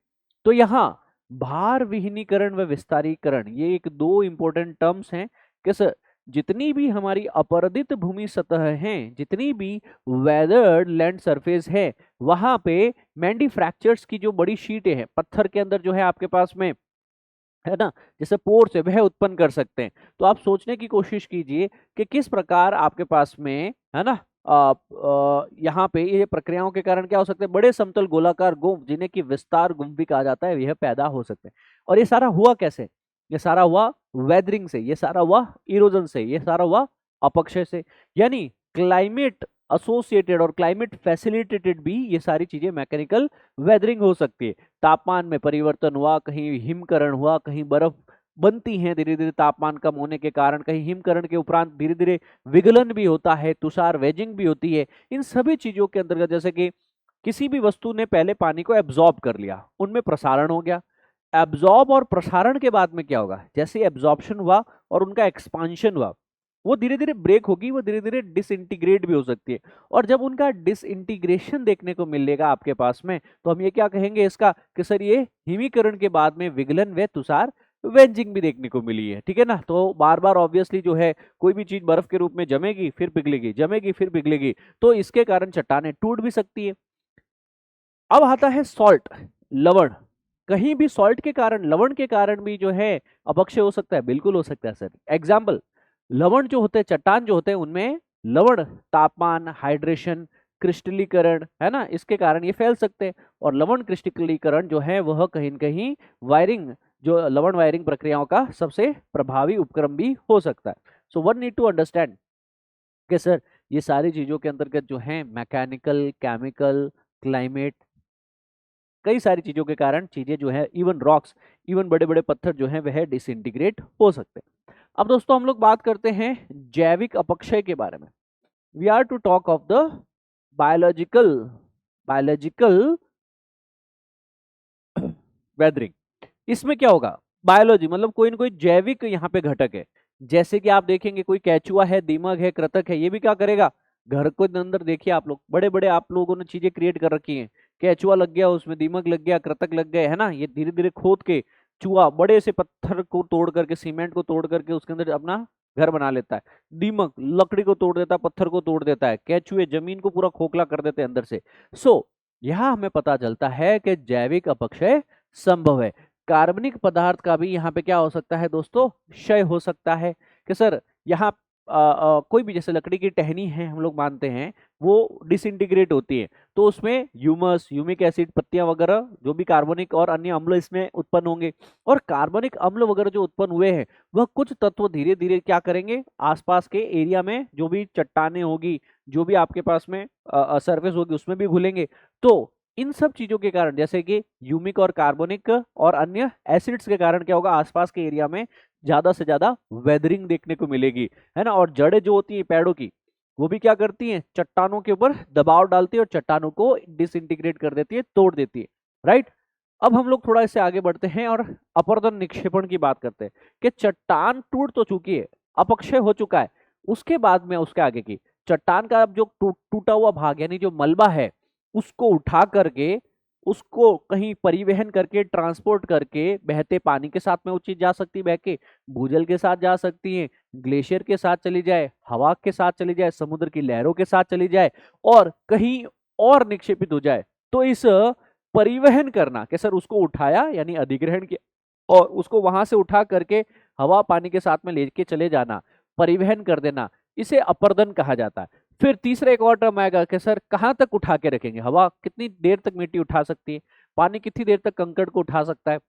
तो यहाँ भार विहीनीकरण व विस्तारीकरण, ये एक 2 इंपॉर्टेंट टर्म्स हैं कि सर जितनी भी हमारी अपरदित भूमि सतह हैं, जितनी भी वेदर्ड लैंड सरफेस है, वहां पे मैंडी फ्रैक्चर्स की जो बड़ी शीटें हैं पत्थर के अंदर जो है आपके पास में, है ना, जैसे पोर्स है, वह उत्पन्न कर सकते हैं। तो आप सोचने की कोशिश कीजिए कि किस प्रकार आपके पास में, है ना, यहाँ पे ये प्रक्रियाओं के कारण क्या हो सकते हैं, बड़े समतल गोलाकार गुंफ, जिन्हें कि विस्तार गुंफ भी कहा जाता है, यह पैदा हो सकते हैं। और ये सारा हुआ कैसे, ये सारा हुआ वेदरिंग से, ये सारा हुआ इरोजन से, ये सारा हुआ अपक्षय से। यानी क्लाइमेट एसोसिएटेड और क्लाइमेट फैसिलिटेटेड भी ये सारी चीजें मैकेनिकल वेदरिंग हो सकती है। तापमान में परिवर्तन हुआ, कहीं हिमकरण हुआ, कहीं बर्फ बनती है धीरे धीरे तापमान कम होने के कारण, कहीं हिमकरण के उपरांत धीरे धीरे विगलन भी होता है, तुषार वेजिंग भी होती है। इन सभी चीजों के अंतर्गत, जैसे कि किसी भी वस्तु ने पहले पानी को एब्जॉर्ब कर लिया, उनमें प्रसारण हो गया, एब्जॉर्ब और प्रसारण के बाद में क्या होगा, जैसे एब्जॉर्प्शन हुआ और उनका एक्सपांशन हुआ, वो धीरे धीरे ब्रेक होगी, वो धीरे धीरे डिसइंटीग्रेट भी हो सकती है। और जब उनका डिसइंटीग्रेशन देखने को मिलेगा आपके पास में, तो हम ये क्या कहेंगे इसका कि सर ये हिमीकरण के बाद में विगलन व तुषार वेंजिंग भी देखने को मिली है। ठीक है ना, तो बार बार ऑब्वियसली जो है कोई भी चीज बर्फ के रूप में जमेगी फिर पिघलेगी, जमेगी फिर पिघलेगी, तो इसके कारण चट्टानें टूट भी सकती है। अब आता है सॉल्ट, लवण। कहीं भी सॉल्ट के कारण, लवण के कारण भी जो है अपक्षय हो सकता है, बिल्कुल हो सकता है सर। एग्जाम्पल, लवण जो होते हैं, चट्टान जो होते हैं, उनमें लवण तापमान, हाइड्रेशन, क्रिस्टलीकरण, है ना, इसके कारण ये फैल सकते हैं। और लवण क्रिस्टलीकरण जो है वह कहीं न कहीं वायरिंग, जो लवण वायरिंग प्रक्रियाओं का सबसे प्रभावी उपक्रम भी हो सकता है। So one need to understand कि सर ये सारी चीजों के अंतर्गत जो है मैकेनिकल, केमिकल, क्लाइमेट, कई सारी चीजों के कारण चीजें जो है, इवन रॉक्स, इवन बड़े बड़े पत्थर जो है वह डिसइंटीग्रेट हो सकते हैं। अब दोस्तों हम लोग बात करते हैं जैविक अपक्षय के बारे में। We are to talk of the biological biological weathering. इसमें क्या होगा, बायोलॉजी मतलब कोई ना कोई जैविक यहाँ पे घटक है। जैसे कि आप देखेंगे कोई केचुआ है, दीमक है, कृतक है, ये भी क्या करेगा, घर को अंदर देखिए आप लोग, बड़े बड़े आप लोगों ने चीजें क्रिएट कर रखी हैं। केचुआ लग गया उसमें, दीमक लग गया, कृतक लग गए, है ना, ये धीरे धीरे खोद के चूहा बड़े से पत्थर को तोड़ करके, सीमेंट को तोड़ करके उसके अंदर अपना घर बना लेता है। दीमक लकड़ी को तोड़ देता है, पत्थर को तोड़ देता है। केचुए जमीन को पूरा खोखला कर देते हैं अंदर से। सो यहाँ हमें पता चलता है कि जैविक अपक्षय संभव है। कार्बनिक पदार्थ का भी यहाँ पे क्या हो सकता है दोस्तों, क्षय हो सकता है। कि सर यहाँ कोई भी, जैसे लकड़ी की टहनी है, हम लोग मानते हैं वो डिसइंटीग्रेट होती है, तो उसमें ह्यूमस, ह्यूमिक एसिड, पत्तियां वगैरह, जो भी कार्बनिक और अन्य अम्ल इसमें उत्पन्न होंगे। और कार्बनिक अम्ल वगैरह जो उत्पन्न हुए हैं, वह कुछ तत्व धीरे धीरे क्या करेंगे, आसपास के एरिया में जो भी चट्टाने होगी, जो भी आपके पास में सरफेस होगी, उसमें भी घुलेंगे। तो इन सब चीजों के कारण, जैसे कि यूमिक और कार्बनिक और अन्य एसिड्स के कारण क्या होगा, आसपास के एरिया में ज्यादा से ज्यादा वेदरिंग देखने को मिलेगी, है ना। और जड़ें जो होती है पेड़ों की, वो भी क्या करती हैं, चट्टानों के ऊपर दबाव डालती है और चट्टानों को डिसइंटीग्रेट कर देती है, तोड़ देती है, राइट। अब हम लोग थोड़ा इससे आगे बढ़ते हैं और अपरदन निक्षेपण की बात करते हैं कि चट्टान टूट तो चुकी है, अपक्षय हो चुका है, उसके बाद में उसके आगे की चट्टान का अब जो टूटा हुआ भाग यानी जो मलबा है, उसको उठा करके, उसको कहीं परिवहन करके, ट्रांसपोर्ट करके, बहते पानी के साथ में वो चीज जा सकती है, बह के भूजल के साथ जा सकती है, ग्लेशियर के साथ चली जाए, हवा के साथ चली जाए, समुद्र की लहरों के साथ चली जाए और कहीं और निक्षेपित हो जाए। तो इस परिवहन करना कि सर उसको उठाया यानी अधिग्रहण किया और उसको वहां से उठा करके हवा पानी के साथ में लेके चले जाना, परिवहन कर देना, इसे अपर्दन कहा जाता है। फिर तीसरा एक और टर्म आएगा कि सर कहाँ तक उठा के रखेंगे, हवा कितनी देर तक मिट्टी उठा सकती है, पानी कितनी देर तक कंकड़ को उठा सकता है।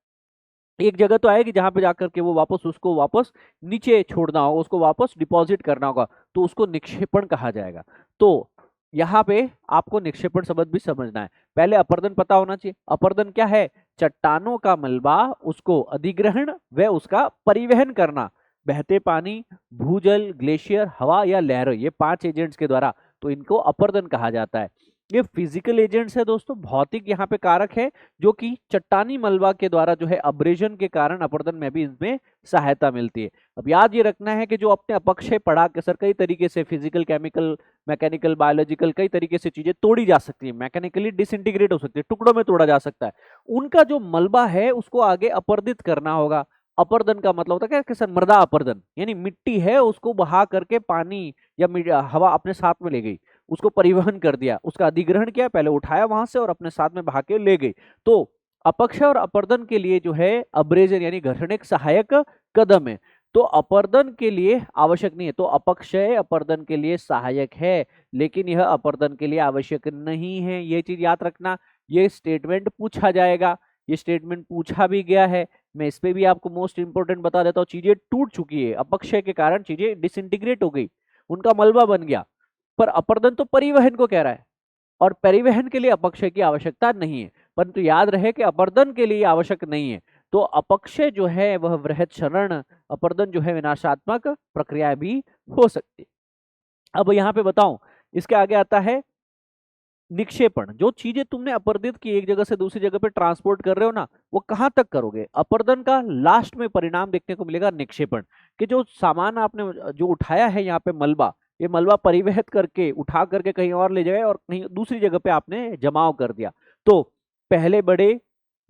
एक जगह तो आएगी जहां पे जाकर के वो वापस उसको वापस नीचे छोड़ना होगा, उसको वापस डिपॉजिट करना होगा, तो उसको निक्षेपण कहा जाएगा। तो यहाँ पे आपको निक्षेपण शब्द भी समझना है। पहले अपर्दन पता होना चाहिए। अपर्दन क्या है, चट्टानों का मलबा, उसको अधिग्रहण व उसका परिवहन करना, बहते पानी, भूजल, ग्लेशियर, हवा या लहर, ये 5 एजेंट्स के द्वारा, तो इनको अपर्दन कहा जाता है। ये फिजिकल एजेंट्स है दोस्तों, भौतिक यहाँ पे कारक है जो कि चट्टानी मलबा के द्वारा जो है अब्रेजन के कारण अपरदन में भी इसमें सहायता मिलती है। अब याद ये रखना है कि जो अपने अपक्षय पढ़ा के सर कई तरीके से फिजिकल, केमिकल, मैकेनिकल, बायोलॉजिकल, कई तरीके से चीजें तोड़ी जा सकती है, मैकेनिकली डिसइंटीग्रेट हो सकती है, टुकड़ों में तोड़ा जा सकता है। उनका जो मलबा है उसको आगे अपर्दित करना होगा। अपर्दन का मतलब होता है कि सर मृदा अपर्दन, यानी मिट्टी है उसको बहा करके पानी या हवा अपने साथ में ले गई, उसको परिवहन कर दिया, उसका अधिग्रहण किया, पहले उठाया वहां से और अपने साथ में बहा के ले गई। तो अपक्षय और अपर्दन के लिए जो है अब्रेजन यानी घर्षण एक सहायक कदम है। तो अपर्दन के लिए आवश्यक नहीं है, तो अपक्षय अपर्दन के लिए सहायक है, लेकिन यह अपर्दन के लिए आवश्यक नहीं है। ये चीज याद रखना, ये स्टेटमेंट पूछा जाएगा, ये स्टेटमेंट पूछा भी गया है। मैं इस पे भी आपको मोस्ट इंपोर्टेंट बता देता हूँ, चीजें टूट चुकी है, अपक्षय के कारण चीजें डिसइंटीग्रेट हो गई, उनका मलबा बन गया, पर अपर्दन तो परिवहन को कह रहा है और परिवहन के लिए अपक्षय की आवश्यकता नहीं है। परंतु याद रहे कि अपर्दन के लिए आवश्यक नहीं है। तो अपक्षय जो है वह वृहत क्षरण, अपर्दन जो है विनाशात्मक प्रक्रिया भी हो सकती है। अब यहाँ पे बताऊं, इसके आगे आता है निक्षेपण, जो चीजें तुमने अपर्दित की एक जगह से दूसरी जगह पे ट्रांसपोर्ट कर रहे हो ना, वो कहां तक करोगे? अपर्दन का लास्ट में परिणाम देखने को मिलेगा निक्षेपण, कि जो सामान आपने जो उठाया है यहाँ पे मलबा, ये मलबा परिवहित करके उठा करके कहीं और ले जाए और कहीं दूसरी जगह पे आपने जमाव कर दिया। तो पहले बड़े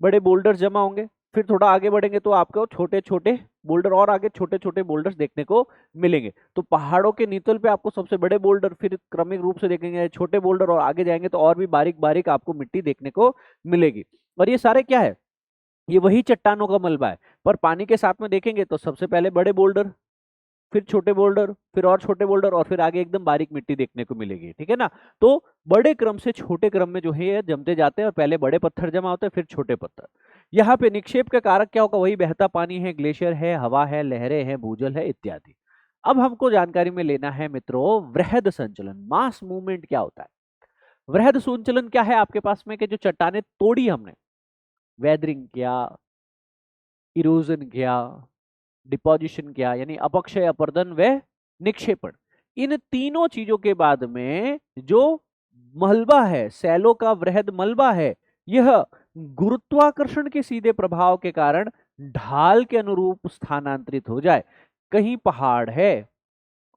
बड़े बोल्डर जमा होंगे, फिर थोड़ा आगे बढ़ेंगे तो आपको छोटे छोटे बोल्डर और आगे छोटे छोटे बोल्डर्स देखने को मिलेंगे। तो पहाड़ों के नितल पे आपको सबसे बड़े बोल्डर, फिर क्रमिक रूप से देखेंगे छोटे बोल्डर, और आगे जाएंगे तो और भी बारीक बारीक आपको मिट्टी देखने को मिलेगी। और ये सारे क्या है? ये वही चट्टानों का मलबा है। पर पानी के साथ में देखेंगे तो सबसे पहले बड़े बोल्डर, फिर छोटे बोल्डर, फिर और छोटे बोल्डर, और फिर आगे एकदम बारीक मिट्टी देखने को मिलेगी। ठीक है ना? तो बड़े क्रम से छोटे क्रम में जो है ये जमते जाते हैं, और पहले बड़े पत्थर जमा होते हैं फिर छोटे पत्थर। यहाँ पे निक्षेप का कारक क्या होगा? वही बहता पानी है, ग्लेशियर है, हवा है, लहरें हैं, भूजल है इत्यादि। अब हमको जानकारी में लेना है मित्रों वृहद संचलन, मास मूवमेंट क्या होता है। वृहद संचलन क्या है आपके पास में? कि जो चट्टाने तोड़ी हमने, वेदरिंग किया, इरोजन किया, डिपोजिशन किया, यानी अपक्षय, अपर्दन व निक्षेपण, इन तीनों चीजों के बाद में जो मलबा है, सैलो का वृहद मलबा है, यह गुरुत्वाकर्षण के सीधे प्रभाव के कारण ढाल के अनुरूप स्थानांतरित हो जाए। कहीं पहाड़ है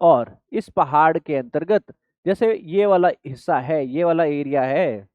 और इस पहाड़ के अंतर्गत, जैसे ये वाला हिस्सा है, ये वाला एरिया है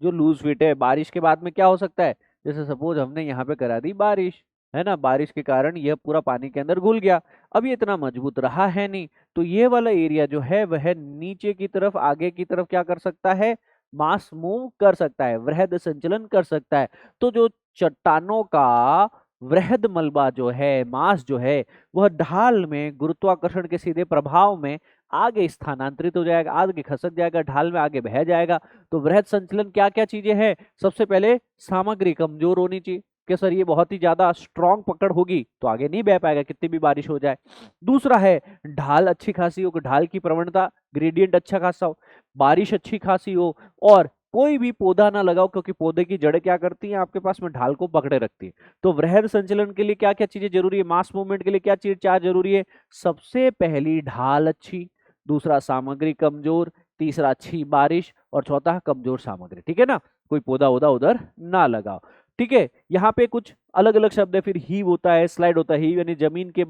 जो लूज फिट है, बारिश के बाद में क्या हो सकता है? जैसे सपोज हमने यहाँ पे करा दी बारिश, है ना, बारिश के कारण यह पूरा पानी के अंदर घुल गया। अब ये इतना मजबूत रहा है नहीं, तो ये वाला एरिया जो है वह नीचे की तरफ, आगे की तरफ क्या कर सकता है? मास मूव कर सकता है, वृहद संचलन कर सकता है। तो जो चट्टानों का वृहद मलबा जो है, मास जो है, वह ढाल में गुरुत्वाकर्षण के सीधे प्रभाव में आगे स्थानांतरित हो जाएगा, आगे खसक जाएगा, ढाल में आगे बह जाएगा। तो वृहद संचलन क्या क्या चीजें हैं? सबसे पहले सामग्री कमजोर होनी चाहिए, कि सर ये बहुत ही ज्यादा स्ट्रांग पकड़ होगी तो आगे नहीं बह पाएगा कितनी भी बारिश हो जाए। दूसरा है ढाल अच्छी खासी हो, ढाल की प्रवणता, ग्रेडियंट अच्छा खासा हो, बारिश अच्छी खासी हो, और कोई भी पौधा ना लगाओ, क्योंकि पौधे की जड़ें क्या करती हैं आपके पास में? ढाल को पकड़े रखती है। तो वृहद संचलन के लिए क्या क्या चीजें जरूरी है? मास मूवमेंट के लिए क्या चीज चार जरूरी है? सबसे पहली ढाल अच्छी, दूसरा सामग्री कमजोर, तीसरा अच्छी बारिश, और चौथा कमजोर सामग्री। ठीक है ना? कोई पौधा उदा उधर ना लगाओ। ठीक है? यहाँ पे कुछ अलग अलग शब्द है। फिर हीव होता है, स्लाइड होता है। हीव यानी जमीन की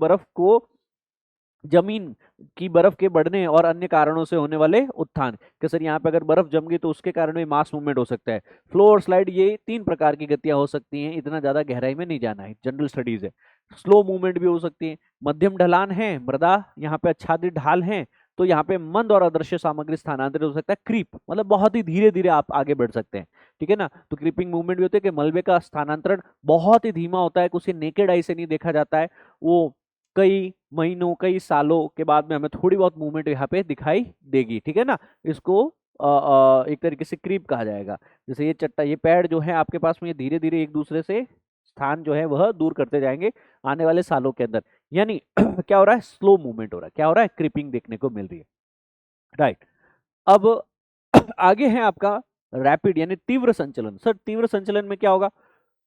बर्फ के बढ़ने और अन्य कारणों से होने वाले उत्थान, कि सर यहाँ पे अगर बर्फ जम गई तो उसके कारण भी मास मूवमेंट हो सकता है। फ्लो और स्लाइड, ये तीन प्रकार की गतियां हो सकती हैं, इतना ज्यादा गहराई में नहीं जाना है, जनरल स्टडीज है। स्लो मूवमेंट भी हो सकती है। मध्यम ढलान है, मृदा यहाँ पे आच्छादित ढाल है, तो यहाँ पे मंद और अदृश्य सामग्री स्थानांतरित हो सकता है। क्रीप मतलब बहुत ही धीरे धीरे आप आगे बढ़ सकते हैं। ठीक है ना? तो क्रीपिंग मूवमेंट भी होते हैं कि मलबे का स्थानांतरण बहुत ही धीमा होता है, उसे नेकेड आई से नहीं देखा जाता है, वो कई महीनों, कई सालों के बाद में हमें थोड़ी बहुत मूवमेंट यहाँ पे दिखाई देगी। ठीक है ना? इसको एक तरीके से क्रीप कहा जाएगा। जैसे ये पैड जो है आपके पास में, ये धीरे धीरे एक दूसरे से स्थान जो है वह दूर करते जाएंगे आने वाले सालों के अंदर। यानी क्या हो रहा है? स्लो मूवमेंट हो रहा है। क्या हो रहा है? क्रीपिंग देखने को मिल रही है। राइट। अब आगे है आपका रैपिड यानी तीव्र संचलन। सर तीव्र संचलन में क्या होगा?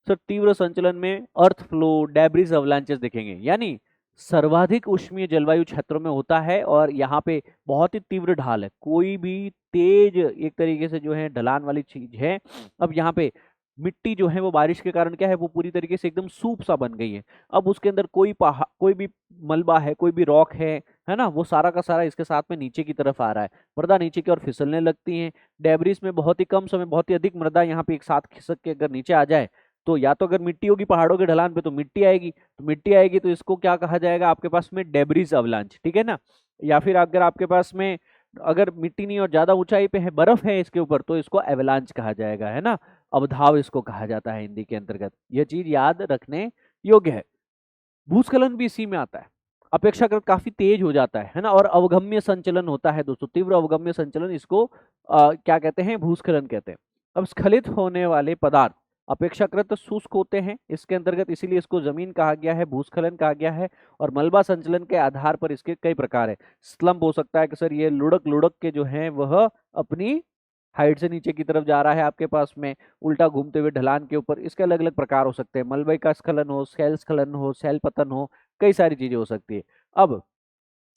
सर तीव्र संचलन में अर्थ फ्लो, डेब्रिस, अवलांचेस दिखेंगे। यानी सर्वाधिक उष्मीय जलवायु क्षेत्रों में होता है, और यहाँ पे बहुत ही तीव्र ढाल है, कोई भी तेज एक तरीके से जो है ढलान वाली चीज है। अब यहाँ पे मिट्टी जो है वो बारिश के कारण क्या है, वो पूरी तरीके से एकदम सूप सा बन गई है। अब उसके अंदर कोई भी मलबा है, कोई भी रॉक है ना, वो सारा का सारा इसके साथ में नीचे की तरफ आ रहा है। मृदा नीचे की ओर फिसलने लगती है। डेब्रिस में बहुत ही कम समय, बहुत ही अधिक मृदा यहाँ पे एक साथ खिसक के अगर नीचे आ जाए, तो या तो अगर मिट्टी होगी पहाड़ों के ढलान पे तो मिट्टी आएगी, तो इसको क्या कहा जाएगा आपके पास में? Debris avalanche. ठीक है ना? या फिर अगर आपके पास में अगर मिट्टी नहीं और ज्यादा ऊंचाई पे है, बर्फ है इसके ऊपर, तो इसको एवलांच कहा जाएगा, है ना? अवधाव इसको कहा जाता है हिंदी के अंतर्गत। यह चीज याद रखने योग्य है। भूस्खलन भी इसी में आता है, अपेक्षाकृत काफी तेज हो जाता है ना? और अवगम्य संचलन होता है दोस्तों, तीव्र अवगम्य संचलन, इसको क्या कहते हैं? भूस्खलन कहते हैं। अब स्खलित होने वाले पदार्थ अपेक्षाकृत शुष्क होते हैं इसके अंतर्गत, इसीलिए इसको जमीन कहा गया है, भूस्खलन कहा गया है। और मलबा संचलन के आधार पर इसके कई प्रकार है। स्लम्प हो सकता है कि सर ये लुढ़क लुढ़क के जो है वह अपनी हाइट से नीचे की तरफ जा रहा है आपके पास में, उल्टा घूमते हुए ढलान के ऊपर, इसके अलग अलग प्रकार हो सकते हैं। मलबे का स्खलन हो, सेल स्खलन हो, सेल पतन हो, कई सारी चीजें हो सकती है। अब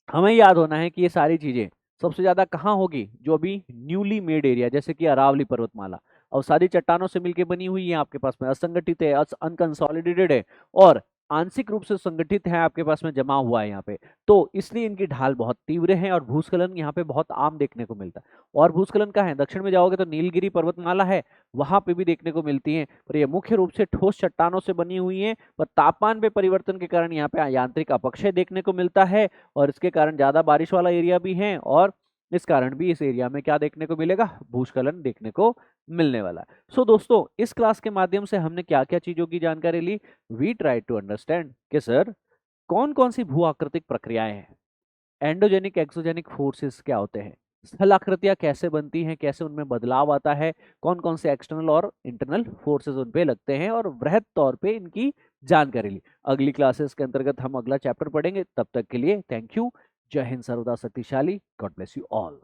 हमें याद होना है कि ये सारी चीजें सबसे ज्यादा कहाँ होगी? जो अभी न्यूली मेड एरिया जैसे कि अरावली पर्वतमाला अवसादी चट्टानों से मिलकर बनी हुई है, आपके पास में असंगठित है, अनकंसोलिडेटेड है और आंशिक रूप से संगठित है, आपके पास में जमा हुआ है यहाँ पे। तो इसलिए इनकी ढाल बहुत तीव्र है और भूस्खलन यहाँ पे बहुत आम देखने को मिलता है। और भूस्खलन कहाँ है? दक्षिण में जाओगे तो नीलगिरी पर्वतमाला है, वहां पे भी देखने को मिलती है, पर ये मुख्य रूप से ठोस चट्टानों से बनी हुई है। पर तापमान पे परिवर्तन के कारण यहाँ पे यांत्रिक अपक्षय देखने को मिलता है और इसके कारण ज्यादा बारिश वाला एरिया भी है और इस कारण भी इस एरिया में क्या देखने को मिलेगा? भूस्खलन देखने को मिलने वाला है। सो दोस्तों, इस क्लास के माध्यम से हमने क्या क्या चीजों की जानकारी ली? वी ट्राई टू अंडरस्टैंड कि सर कौन कौन सी भू आकृतिक प्रक्रियाएं हैं, एंडोजेनिक एक्सोजेनिक फोर्सेस क्या होते हैं, स्थलाकृतियां कैसे बनती हैं, कैसे उनमें बदलाव आता है, कौन कौन से एक्सटर्नल और इंटरनल फोर्सेस उन पे लगते हैं और वृहद तौर पे इनकी जानकारी ली। अगली क्लासेस के अंतर्गत हम अगला चैप्टर पढ़ेंगे। तब तक के लिए थैंक यू। जय हिंद, सर्वदा शक्तिशाली। God bless you all.